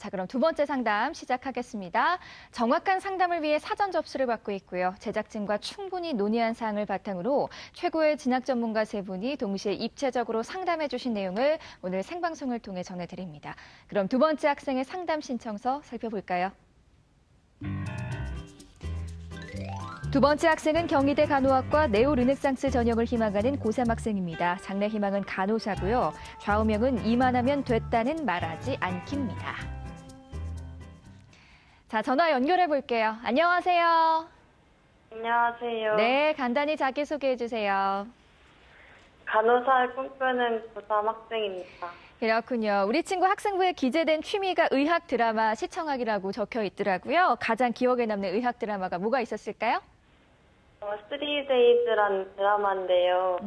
자, 그럼 두 번째 상담 시작하겠습니다. 정확한 상담을 위해 사전 접수를 받고 있고요. 제작진과 충분히 논의한 사항을 바탕으로 최고의 진학 전문가 세 분이 동시에 입체적으로 상담해 주신 내용을 오늘 생방송을 통해 전해드립니다. 그럼 두 번째 학생의 상담 신청서 살펴볼까요? 두 번째 학생은 경희대 간호학과 네오르네상스 전형을 희망하는 고3 학생입니다. 장래 희망은 간호사고요. 좌우명은 이만하면 됐다는 말하지 않기입니다. 자, 전화 연결해 볼게요. 안녕하세요. 안녕하세요. 네, 간단히 자기소개해 주세요. 간호사를 꿈꾸는 고3 학생입니다. 그렇군요. 우리 친구 학생부에 기재된 취미가 의학 드라마 시청하기라고 적혀 있더라고요. 가장 기억에 남는 의학 드라마가 뭐가 있었을까요? 3days라는 드라마인데요.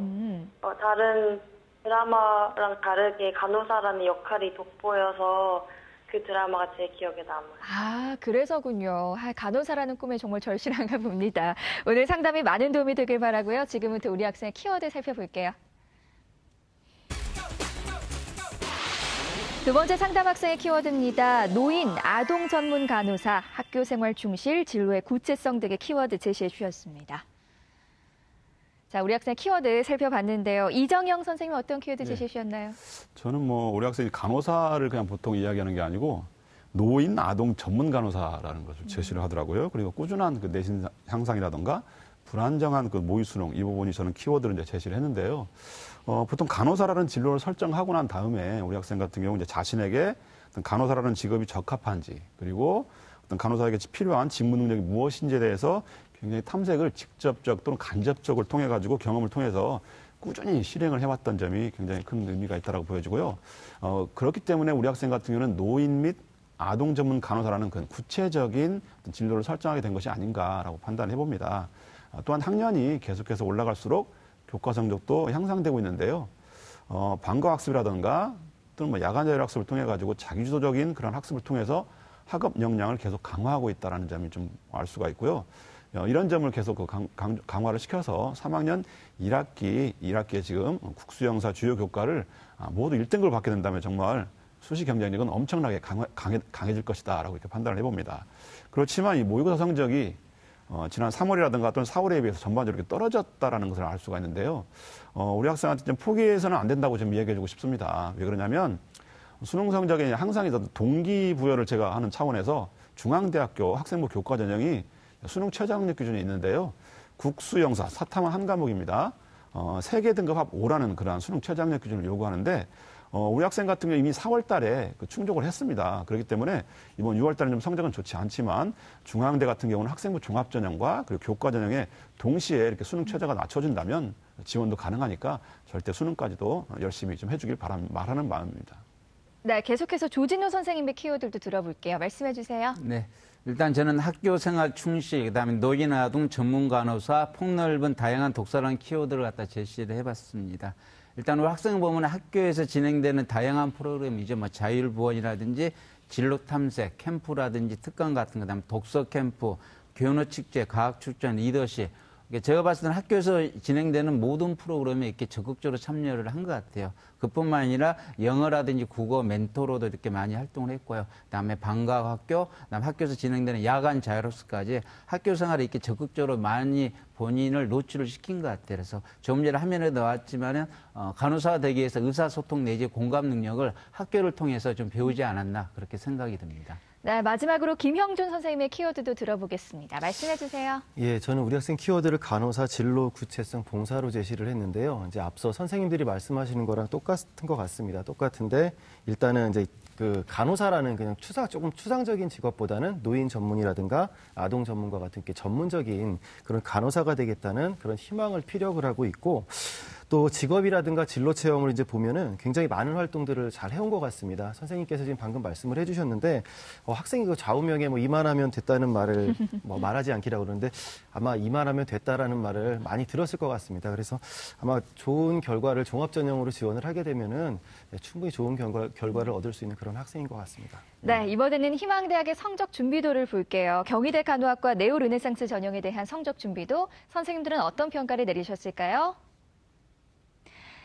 다른 드라마랑 다르게 간호사라는 역할이 돋보여서 그 드라마가 제 기억에 남아요. 아, 그래서군요. 간호사라는 꿈에 정말 절실한가 봅니다. 오늘 상담이 많은 도움이 되길 바라고요. 지금부터 우리 학생의 키워드 살펴볼게요. 두 번째 상담 학생의 키워드입니다. 노인, 아동 전문 간호사, 학교 생활 충실, 진로의 구체성 등의 키워드 제시해 주셨습니다. 자, 우리 학생 키워드 살펴봤는데요. 이정영 선생님 어떤 키워드 제시해 주셨나요? 저는 우리 학생이 간호사를 그냥 보통 이야기하는 게 아니고 노인, 아동 전문 간호사라는 것을 제시를 하더라고요. 그리고 꾸준한 그 내신 향상이라던가 불안정한 그 모의 수능 이 부분이 저는 키워드를 이제 제시를 했는데요. 보통 간호사라는 진로를 설정하고 난 다음에 우리 학생 같은 경우 이제 자신에게 어떤 간호사라는 직업이 적합한지 그리고 어떤 간호사에게 필요한 직무 능력이 무엇인지에 대해서 굉장히 탐색을 직접적 또는 간접적으로 통해 가지고 경험을 통해서 꾸준히 실행을 해왔던 점이 굉장히 큰 의미가 있다고 보여지고요. 그렇기 때문에 우리 학생 같은 경우는 노인 및 아동 전문 간호사라는 그 구체적인 진로를 설정하게 된 것이 아닌가라고 판단해 봅니다. 또한 학년이 계속해서 올라갈수록 교과 성적도 향상되고 있는데요. 방과 학습이라든가 또는 야간 자율 학습을 통해 가지고 자기주도적인 그런 학습을 통해서 학업 역량을 계속 강화하고 있다는 점이 좀 알 수가 있고요. 이런 점을 계속 강화를 시켜서 3학년 1학기에 지금 국수영사 주요 교과를 모두 1등급을 받게 된다면 정말 수시 경쟁력은 엄청나게 강해질 것이다라고 이렇게 판단을 해봅니다. 그렇지만 이 모의고사 성적이 지난 3월이라든가 또는 4월에 비해서 전반적으로 이렇게 떨어졌다라는 것을 알 수가 있는데요. 우리 학생한테 좀 포기해서는 안 된다고 좀 이야기해주고 싶습니다. 왜 그러냐면 수능 성적에 항상 동기부여를 제가 하는 차원에서 중앙대학교 학생부 교과 전형이 수능 최저학력 기준이 있는데요. 국수영사, 사탐은 한 과목입니다. 세계 등급 합 5라는 그러한 수능 최저학력 기준을 요구하는데 우리 학생 같은 경우 이미 4월 달에 충족을 했습니다. 그렇기 때문에 이번 6월 달에 좀 성적은 좋지 않지만 중앙대 같은 경우는 학생부 종합전형과 그리고 교과전형에 동시에 이렇게 수능 최저가 낮춰진다면 지원도 가능하니까 절대 수능까지도 열심히 좀 해주길 말하는 마음입니다. 네, 계속해서 조진우 선생님의 키워드도 들어볼게요. 말씀해 주세요. 네. 일단 저는 학교 생활 충실, 그다음에 노인 아동 전문 간호사, 폭넓은 다양한 독서라는 키워드를 갖다 제시를 해봤습니다. 일단 우리 학생 보면 학교에서 진행되는 다양한 프로그램이죠. 자율보원이라든지 진로 탐색, 캠프라든지 특강 같은 거, 그다음에 독서 캠프, 교너 축제, 과학 출전, 리더십. 제가 봤을 때는 학교에서 진행되는 모든 프로그램에 이렇게 적극적으로 참여를 한 것 같아요. 그뿐만 아니라 영어라든지 국어 멘토로도 이렇게 많이 활동을 했고요. 그다음에 방과학교, 그다음에 학교에서 진행되는 야간 자율학습까지 학교 생활에 이렇게 적극적으로 많이 본인을 노출을 시킨 것 같아요. 그래서 조금 전에 화면에 나왔지만은 간호사가 되기 위해서 의사소통 내지 공감 능력을 학교를 통해서 좀 배우지 않았나 그렇게 생각이 듭니다. 네, 마지막으로 김형준 선생님의 키워드도 들어보겠습니다. 말씀해 주세요. 예, 저는 우리 학생 키워드를 간호사 진로 구체성 봉사로 제시를 했는데요. 이제 앞서 선생님들이 말씀하시는 거랑 똑같은 것 같습니다. 똑같은데 일단은 이제 그 간호사라는 그냥 조금 추상적인 직업보다는 노인 전문이라든가 아동 전문과 같은 게 전문적인 그런 간호사가 되겠다는 그런 희망을 피력을 하고 있고 또 직업이라든가 진로 체험을 이제 보면은 굉장히 많은 활동들을 잘 해온 것 같습니다. 선생님께서 지금 방금 말씀을 해주셨는데 학생이 그 좌우명에 이만하면 됐다는 말을 말하지 않기라고 그러는데 아마 이만하면 됐다라는 말을 많이 들었을 것 같습니다. 그래서 아마 좋은 결과를 종합전형으로 지원을 하게 되면은 충분히 좋은 결과를 얻을 수 있는 그런 학생인 것 같습니다. 네, 이번에는 희망대학의 성적 준비도를 볼게요. 경희대 간호학과 네오르네상스 전형에 대한 성적 준비도 선생님들은 어떤 평가를 내리셨을까요?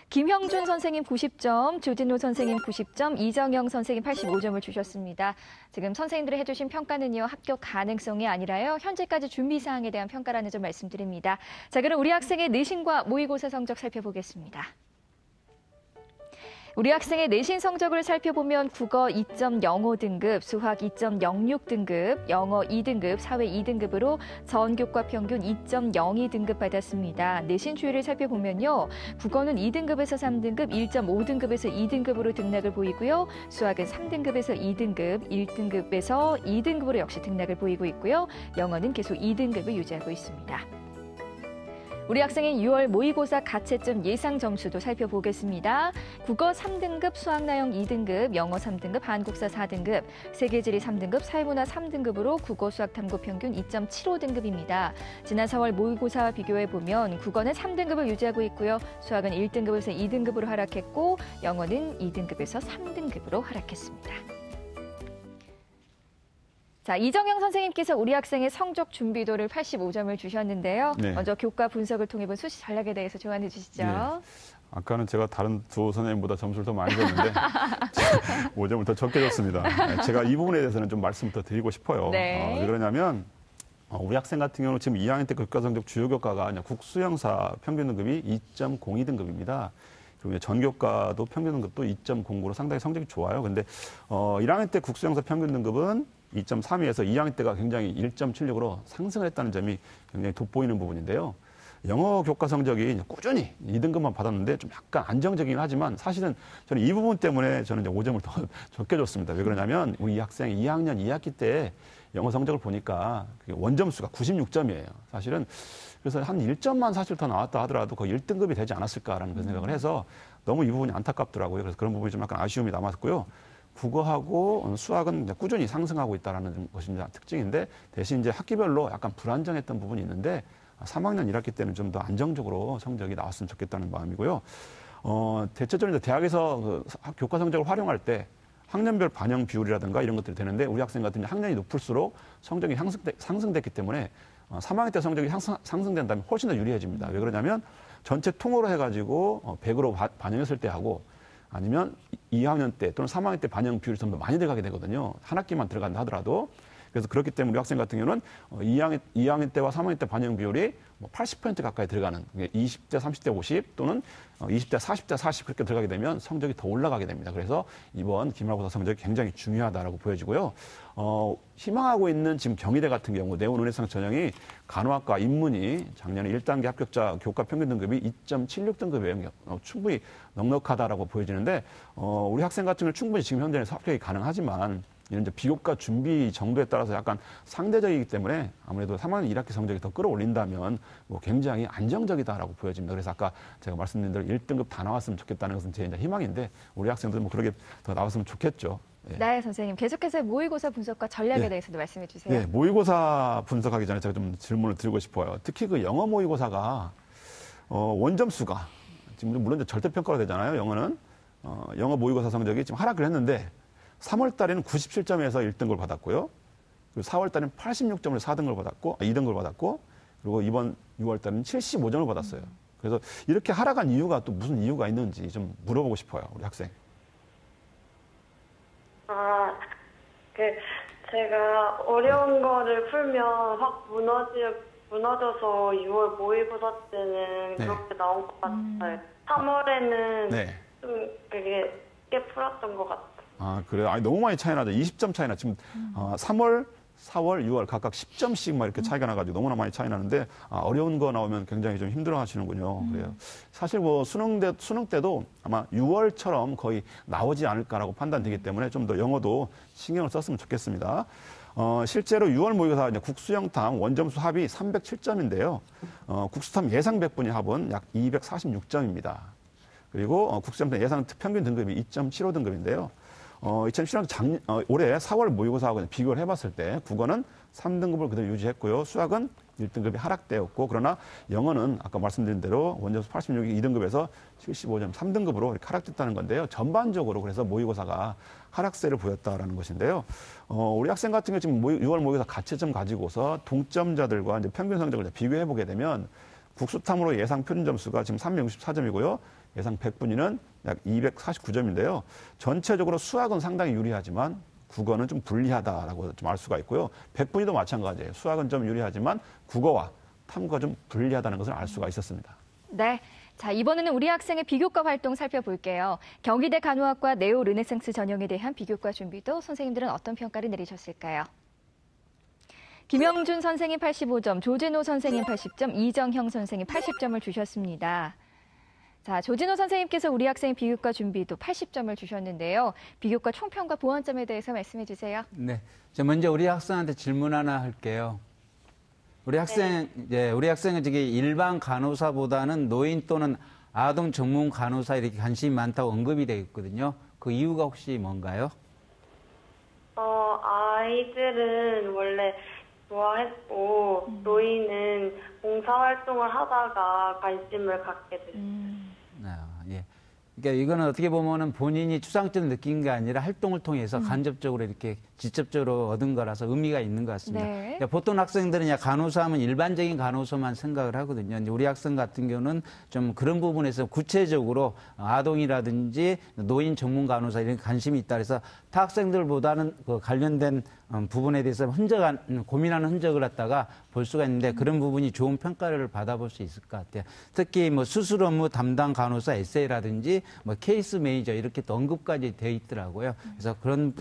김형준 선생님 90점, 조진호 선생님 90점, 이정영 선생님 85점을 주셨습니다. 지금 선생님들이 해주신 평가는요, 합격 가능성이 아니라요, 현재까지 준비사항에 대한 평가라는 점 말씀드립니다. 자, 그럼 우리 학생의 내신과 모의고사 성적 살펴보겠습니다. 우리 학생의 내신 성적을 살펴보면 국어 2.05 등급, 수학 2.06 등급, 영어 2등급, 사회 2등급으로 전교과 평균 2.02 등급 받았습니다. 내신 추이를 살펴보면요. 국어는 2등급에서 3등급, 1.5등급에서 2등급으로 등락을 보이고요. 수학은 3등급에서 2등급, 1등급에서 2등급으로 역시 등락을 보이고 있고요. 영어는 계속 2등급을 유지하고 있습니다. 우리 학생의 6월 모의고사 가채점 예상 점수도 살펴보겠습니다. 국어 3등급, 수학나영 2등급, 영어 3등급, 한국사 4등급, 세계지리 3등급, 사회문화 3등급으로 국어 수학 탐구 평균 2.75등급입니다. 지난 4월 모의고사와 비교해보면 국어는 3등급을 유지하고 있고요. 수학은 1등급에서 2등급으로 하락했고 영어는 2등급에서 3등급으로 하락했습니다. 자, 이정영 선생님께서 우리 학생의 성적 준비도를 85점을 주셨는데요. 네. 먼저 교과 분석을 통해 본 수시 전략에 대해서 조언해 주시죠. 네. 아까는 제가 다른 두 선생님보다 점수를 더 많이 줬는데 5점을 더 적게 줬습니다. 제가 이 부분에 대해서는 좀 말씀을 더 드리고 싶어요. 네. 왜 그러냐면 우리 학생 같은 경우는 지금 2학년 때 교과 성적 주요 교과가 국수형사 평균 등급이 2.02등급입니다. 그리고 전교과도 평균 등급도 2.09로 상당히 성적이 좋아요. 근데 1학년 때 국수형사 평균 등급은 2.32에서 2학년 때가 굉장히 1.76으로 상승을 했다는 점이 굉장히 돋보이는 부분인데요. 영어 교과 성적이 꾸준히 2등급만 받았는데 좀 약간 안정적이긴 하지만 사실은 저는 이 부분 때문에 저는 이제 5점을 더 적게 줬습니다. 왜 그러냐면 우리 이 학생 2학년 2학기 때 영어 성적을 보니까 원점수가 96점이에요. 사실은 그래서 한 1점만 사실 더 나왔다 하더라도 거의 1등급이 되지 않았을까라는 그런 생각을 해서 너무 이 부분이 안타깝더라고요. 그래서 그런 부분이 좀 약간 아쉬움이 남았고요. 국어하고 수학은 이제 꾸준히 상승하고 있다는 것이 이제 특징인데 대신 이제 학기별로 약간 불안정했던 부분이 있는데 3학년 1학기 때는 좀 더 안정적으로 성적이 나왔으면 좋겠다는 마음이고요. 대체적으로 이제 대학에서 그 교과 성적을 활용할 때 학년별 반영 비율이라든가 이런 것들이 되는데 우리 학생 같은 경우 학년이 높을수록 성적이 상승됐기 때문에 3학년 때 성적이 상승된다면 훨씬 더 유리해집니다. 왜 그러냐면 전체 통으로 해가지고 100으로 반영했을 때 하고 아니면 2학년 때 또는 3학년 때 반영 비율이 좀 더 많이 들어가게 되거든요. 한 학기만 들어간다 하더라도. 그래서 그렇기 때문에 우리 학생 같은 경우는 2학년 때와 3학년 때 반영 비율이 80% 가까이 들어가는 20대 30대 50 또는 20대 40대 40 그렇게 들어가게 되면 성적이 더 올라가게 됩니다. 그래서 이번 기말고사 성적이 굉장히 중요하다라고 보여지고요. 희망하고 있는 지금 경희대 같은 경우 네오논해상 전형이 간호학과 인문이 작년에 1단계 합격자 교과 평균 등급이 2.76등급이에요. 충분히 넉넉하다라고 보여지는데 우리 학생 같은 경우는 충분히 지금 현재는 합격이 가능하지만 이런 이제 비교과 준비 정도에 따라서 약간 상대적이기 때문에 아무래도 3학년 1학기 성적이 더 끌어올린다면 굉장히 안정적이다라고 보여집니다. 그래서 아까 제가 말씀드린 대로 1등급 다 나왔으면 좋겠다는 것은 제 이제 희망인데 우리 학생들 그렇게 더 나왔으면 좋겠죠. 예. 네, 선생님. 계속해서 모의고사 분석과 전략에 대해서도 말씀해 주세요. 네, 모의고사 분석하기 전에 제가 좀 질문을 드리고 싶어요. 특히 그 영어 모의고사가 원점수가 지금 물론 이제 절대평가로 되잖아요. 영어는 영어 모의고사 성적이 지금 하락을 했는데 3월 달에는 97점에서 1등급을 받았고요. 그리고 4월 달에는 86점을 4등급을 받았고, 2등급을 받았고, 그리고 이번 6월 달에는 75점을 받았어요. 그래서 이렇게 하락한 이유가 또 무슨 이유가 있는지 좀 물어보고 싶어요, 우리 학생. 제가 어려운 거를 풀면 확 무너져서 6월 모의고사 때는 네. 그렇게 나온 것 같아요. 3월에는 네. 좀 되게 쉽게 풀었던 것 같아요. 아, 그래요? 아니, 너무 많이 차이 나죠. 20점 차이 나. 지금 3월, 4월, 6월 각각 10점씩 막 이렇게 차이가 나가지고 너무나 많이 차이 나는데 어려운 거 나오면 굉장히 좀 힘들어 하시는군요. 그래요. 사실 수능 때도 아마 6월처럼 거의 나오지 않을까라고 판단되기 때문에 좀 더 영어도 신경을 썼으면 좋겠습니다. 실제로 6월 모의고사 이제 국수영탐 원점수 합이 307점인데요. 국수탐 예상 100분위 합은 약 246점입니다. 그리고 국수영탐 예상 평균 등급이 2.75등급인데요. 2017년 올해 4월 모의고사하고 비교를 해봤을 때 국어는 3등급을 그대로 유지했고요. 수학은 1등급이 하락되었고 그러나 영어는 아까 말씀드린 대로 원점수 86이 2등급에서 75점 3등급으로 이렇게 하락됐다는 건데요. 전반적으로 그래서 모의고사가 하락세를 보였다라는 것인데요. 우리 학생 같은 경우 지금 6월 모의고사 가채점 가지고서 동점자들과 이제 평균 성적을 비교해 보게 되면 국수탐으로 예상 표준 점수가 지금 364점이고요. 예상 100분위는 약 249점인데요. 전체적으로 수학은 상당히 유리하지만 국어는 좀 불리하다라고 좀 알 수가 있고요. 100분위도 마찬가지예요. 수학은 좀 유리하지만 국어와 탐구가 좀 불리하다는 것을 알 수가 있었습니다. 네. 자, 이번에는 우리 학생의 비교과 활동 살펴볼게요. 경희대 간호학과 네오 르네상스 전형에 대한 비교과 준비도 선생님들은 어떤 평가를 내리셨을까요? 김영준 선생님 85점, 조진호 선생님 80점, 이정형 선생님 80점을 주셨습니다. 자, 조진호 선생님께서 우리 학생 비교과 준비도 80점을 주셨는데요. 비교과 총평과 보완점에 대해서 말씀해 주세요. 네. 저 먼저 우리 학생한테 질문 하나 할게요. 우리 학생은 저기 일반 간호사보다는 노인 또는 아동 전문 간호사 이렇게 관심이 많다고 언급이 되어 있거든요. 그 이유가 혹시 뭔가요? 아이들은 원래 좋아했고 노인은 봉사활동을 하다가 관심을 갖게 됐어요. 예. 그러니까 이거는 어떻게 보면은 본인이 추상적으로 느낀 게 아니라 활동을 통해서 간접적으로 이렇게 직접적으로 얻은 거라서 의미가 있는 것 같습니다. 네. 그러니까 보통 학생들은 간호사 하면 일반적인 간호소만 생각을 하거든요. 이제 우리 학생 같은 경우는 좀 그런 부분에서 구체적으로 아동이라든지 노인 전문 간호사 이런 관심이 있다 그래서 타 학생들보다는 그 관련된 부분에 대해서 고민하는 흔적을 갖다가 볼 수가 있는데 그런 부분이 좋은 평가를 받아볼 수 있을 것 같아요. 특히 뭐 수술 업무 담당 간호사 에세이라든지 뭐 케이스 매니저 이렇게 또 언급까지 되어 있더라고요. 그래서 그런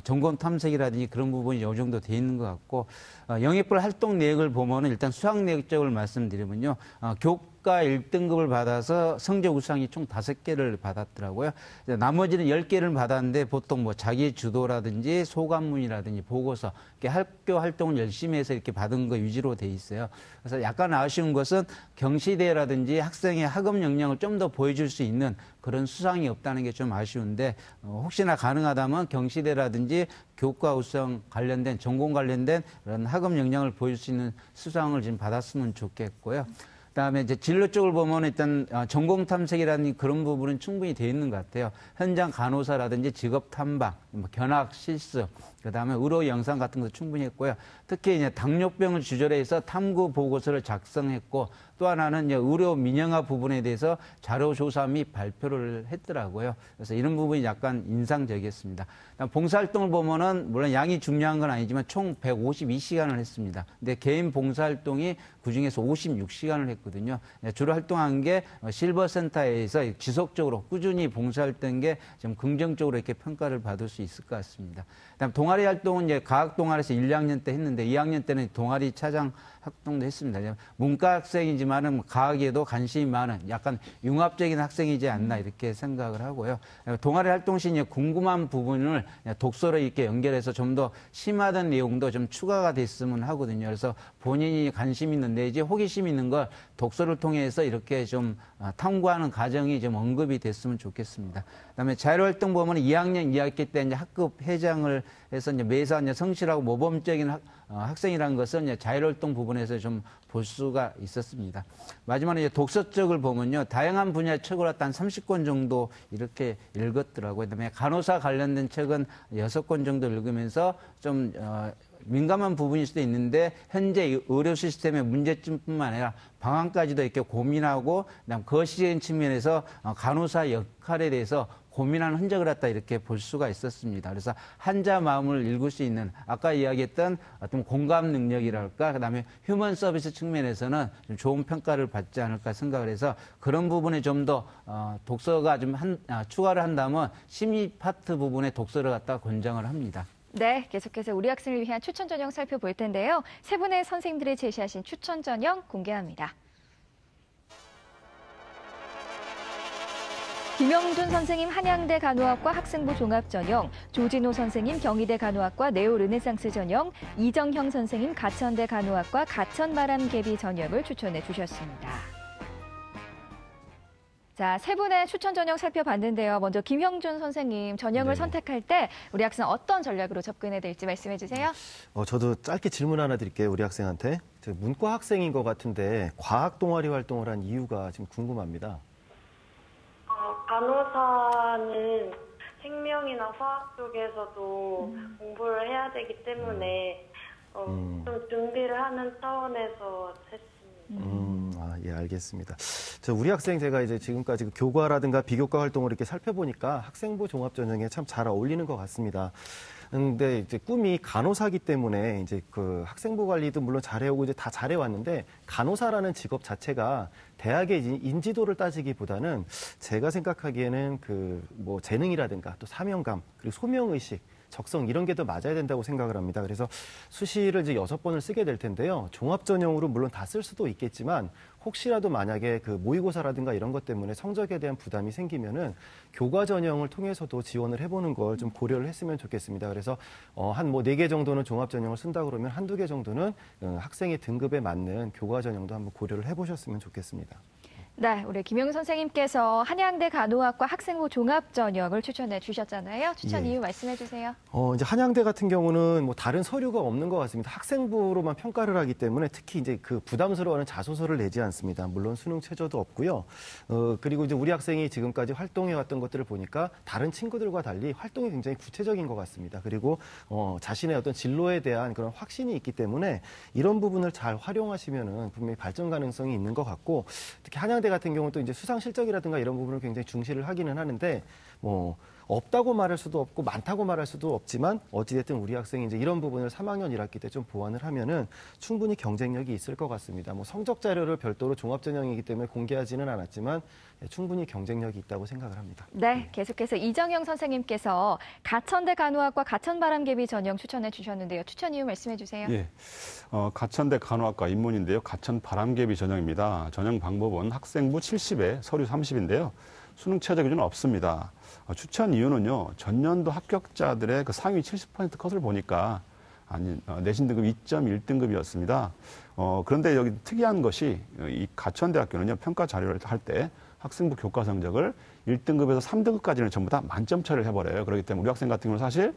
전공 탐색이라든지 그런 부분이 어느 정도 되어 있는 것 같고 영예불 활동 내역을 보면은 일단 수학 내역 쪽을 말씀드리면요. 교과 1등급을 받아서 성적 우수상이 총 5개를 받았더라고요. 나머지는 10개를 받았는데 보통 뭐 자기 주도라든지 소감문이라든지 보고서 이렇게 학교 활동을 열심히 해서 이렇게 받은 거 위주로 돼 있어요. 그래서 약간 아쉬운 것은 경시대라든지 학생의 학업 역량을 좀 더 보여줄 수 있는 그런 수상이 없다는 게 좀 아쉬운데 혹시나 가능하다면 경시대라든지 교과 우수상 관련된 전공 관련된 그런 학업 역량을 보여줄 수 있는 수상을 지금 받았으면 좋겠고요. 그다음에 이제 진로 쪽을 보면 일단 전공 탐색이라는 그런 부분은 충분히 되어 있는 것 같아요. 현장 간호사라든지 직업 탐방, 뭐 견학 실습, 그다음에 의료 영상 같은 것도 충분히 했고요. 특히 이제 당뇨병을 주제로 해서 탐구 보고서를 작성했고 또 하나는 이제 의료 민영화 부분에 대해서 자료 조사 및 발표를 했더라고요. 그래서 이런 부분이 약간 인상적이었습니다. 봉사활동을 보면은 물론 양이 중요한 건 아니지만 총 152시간을 했습니다. 근데 개인 봉사활동이 그중에서 56시간을 했거든요. 주로 활동한 게 실버센터에서 지속적으로 꾸준히 봉사했던 게 좀 긍정적으로 이렇게 평가를 받을 수 있을 것 같습니다. 그다음 동아리 활동은 이제 과학 동아리에서 1학년 때 했는데 2학년 때는 동아리 차장 활동도 했습니다. 문과 학생이지만은 과학에도 관심이 많은 약간 융합적인 학생이지 않나 이렇게 생각을 하고요. 동아리 활동 시 궁금한 부분을 독서로 이렇게 연결해서 좀 더 심화된 내용도 좀 추가가 됐으면 하거든요. 그래서 본인이 관심 있는 내지 호기심 있는 걸 독서를 통해서 이렇게 좀 탐구하는 과정이 좀 언급이 됐으면 좋겠습니다. 그다음에 자율활동 보면 2학년 2학기 때 이제 학급 회장을 해서 이제 매사 이제 성실하고 모범적인 학생이라는 것은 이제 자율활동 부분에서 좀 볼 수가 있었습니다. 마지막으로 이제 독서 쪽을 보면요. 다양한 분야의 책을 한 30권 정도 이렇게 읽었더라고요. 그다음에 간호사 관련된 책은 6권 정도 읽으면서 좀 민감한 부분일 수도 있는데 현재 의료 시스템의 문제점뿐만 아니라 방안까지도 이렇게 고민하고 그다음 거시적인 측면에서 간호사 역할에 대해서 고민하는 흔적을 갖다 이렇게 볼 수가 있었습니다. 그래서 환자 마음을 읽을 수 있는 아까 이야기했던 어떤 공감 능력이랄까 그다음에 휴먼 서비스 측면에서는 좀 좋은 평가를 받지 않을까 생각을 해서 그런 부분에 좀 더 독서가 좀 추가를 한다면 심의 파트 부분에 독서를 갖다 권장을 합니다. 네, 계속해서 우리 학생을 위한 추천 전형 살펴볼 텐데요. 세 분의 선생님들이 제시하신 추천 전형 공개합니다. 김영준 선생님 한양대 간호학과 학생부 종합전형, 조진호 선생님 경희대 간호학과 네오 르네상스 전형, 이정형 선생님 가천대 간호학과 가천마람개비 전형을 추천해 주셨습니다. 자, 세 분의 추천 전형 살펴봤는데요. 먼저 김형준 선생님 전형을 선택할 때 우리 학생 어떤 전략으로 접근해야 될지 말씀해 주세요. 저도 짧게 질문 하나 드릴게요. 우리 학생한테. 문과 학생인 것 같은데 과학 동아리 활동을 한 이유가 지금 궁금합니다. 간호사는 생명이나 화학 쪽에서도 공부를 해야 되기 때문에 좀 준비를 하는 차원에서 했습니다. 예, 알겠습니다. 우리 학생 제가 이제 지금까지 그 교과라든가 비교과 활동을 이렇게 살펴보니까 학생부 종합전형에 참 잘 어울리는 것 같습니다. 근데 이제 꿈이 간호사기 때문에 이제 그 학생부 관리도 물론 잘해오고 이제 다 잘해왔는데 간호사라는 직업 자체가 대학의 인지도를 따지기보다는 제가 생각하기에는 그 뭐 재능이라든가 또 사명감 그리고 소명의식 적성 이런 게 더 맞아야 된다고 생각을 합니다. 그래서 수시를 이제 6번을 쓰게 될 텐데요. 종합 전형으로 물론 다 쓸 수도 있겠지만 혹시라도 만약에 그 모의고사라든가 이런 것 때문에 성적에 대한 부담이 생기면은 교과 전형을 통해서도 지원을 해보는 걸 좀 고려를 했으면 좋겠습니다. 그래서 한 뭐 4개 정도는 종합 전형을 쓴다 그러면 한두 개 정도는 학생의 등급에 맞는 교과 전형도 한번 고려를 해보셨으면 좋겠습니다. 네, 우리 김용 선생님께서 한양대 간호학과 학생부 종합 전형을 추천해 주셨잖아요. 추천 예. 이유 말씀해 주세요. 이제 한양대 같은 경우는 뭐 다른 서류가 없는 것 같습니다. 학생부로만 평가를 하기 때문에 특히 이제 그 부담스러워하는 자소서를 내지 않습니다. 물론 수능 최저도 없고요. 그리고 이제 우리 학생이 지금까지 활동해왔던 것들을 보니까 다른 친구들과 달리 활동이 굉장히 구체적인 것 같습니다. 그리고 자신의 어떤 진로에 대한 그런 확신이 있기 때문에 이런 부분을 잘 활용하시면은 분명히 발전 가능성이 있는 것 같고 특히 한양대 같은 경우는 또 이제 수상 실적이라든가 이런 부분을 굉장히 중시를 하기는 하는데 뭐 없다고 말할 수도 없고 많다고 말할 수도 없지만 어찌됐든 우리 학생이 이제 이런 부분을 3학년 1학기 때 좀 보완을 하면은 충분히 경쟁력이 있을 것 같습니다. 뭐 성적 자료를 별도로 종합 전형이기 때문에 공개하지는 않았지만 충분히 경쟁력이 있다고 생각을 합니다. 네, 계속해서 이정영 선생님께서 가천대 간호학과 가천바람개비 전형 추천해 주셨는데요. 추천 이유 말씀해 주세요. 예, 가천대 간호학과 입문인데요. 가천바람개비 전형입니다. 전형 방법은 학생부 70에 서류 30인데요. 수능 최저 기준은 없습니다. 추천 이유는요, 전년도 합격자들의 그 상위 70% 컷을 보니까 내신 등급 2.1등급이었습니다. 그런데 여기 특이한 것이 이 가천대학교는요, 평가 자료를 할 때 학생부 교과 성적을 1등급에서 3등급까지는 전부 다 만점 처리를 해버려요. 그렇기 때문에 우리 학생 같은 경우는 사실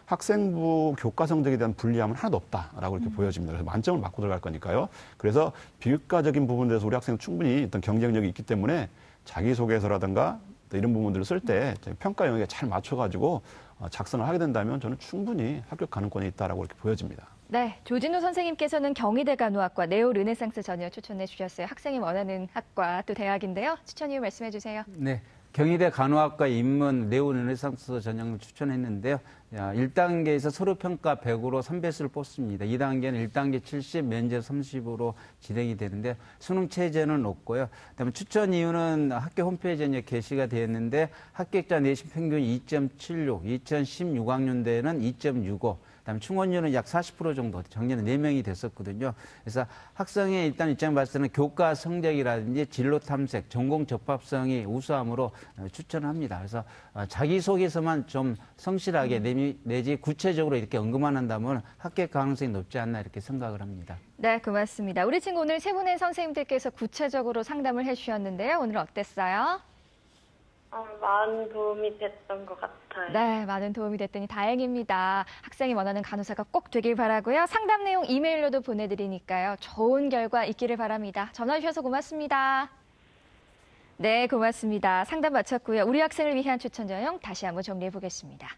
학생부 교과 성적에 대한 불리함은 하나도 없다라고 이렇게 보여집니다. 그래서 만점을 맞고 들어갈 거니까요. 그래서 비교과적인 부분에 대해서 우리 학생은 충분히 어떤 경쟁력이 있기 때문에 자기소개서라든가 이런 부분들을 쓸 때 평가 영역에 잘 맞춰가지고 작성을 하게 된다면 저는 충분히 합격 가능성이 있다라고 이렇게 보여집니다. 네, 조진우 선생님께서는 경희대 간호학과 네오 르네상스 전형 추천해 주셨어요. 학생이 원하는 학과 또 대학인데요. 추천 이유 말씀해 주세요. 네. 경희대 간호학과 입문 네오 르네상스 전형을 추천했는데요. 1단계에서 서류평가 100으로 3배수를 뽑습니다. 2단계는 1단계 70, 면제 30으로 진행이 되는데 수능 체제는 없고요. 그다음에 추천 이유는 학교 홈페이지에 게시가 되었는데 합격자 내신 평균 2.76, 2016학년대에는 2.65, 그다음에 충원율은 약 40% 정도, 작년에 4명이 됐었거든요. 그래서 학생의 일단 입장 봤을 때는 교과 성적이라든지 진로 탐색, 전공 적합성이 우수함으로 추천합니다. 그래서 자기소개서만 좀 성실하게 내지 구체적으로 이렇게 언급만 한다면 합격 가능성이 높지 않나 이렇게 생각을 합니다. 네, 고맙습니다. 우리 친구 오늘 세 분의 선생님들께서 구체적으로 상담을 해주셨는데요. 오늘 어땠어요? 많은 도움이 됐던 것 같아요. 네, 많은 도움이 됐더니 다행입니다. 학생이 원하는 간호사가 꼭 되길 바라고요. 상담 내용 이메일로도 보내드리니까요. 좋은 결과 있기를 바랍니다. 전화 주셔서 고맙습니다. 네, 고맙습니다. 상담 마쳤고요. 우리 학생을 위한 추천 전형 다시 한번 정리해 보겠습니다.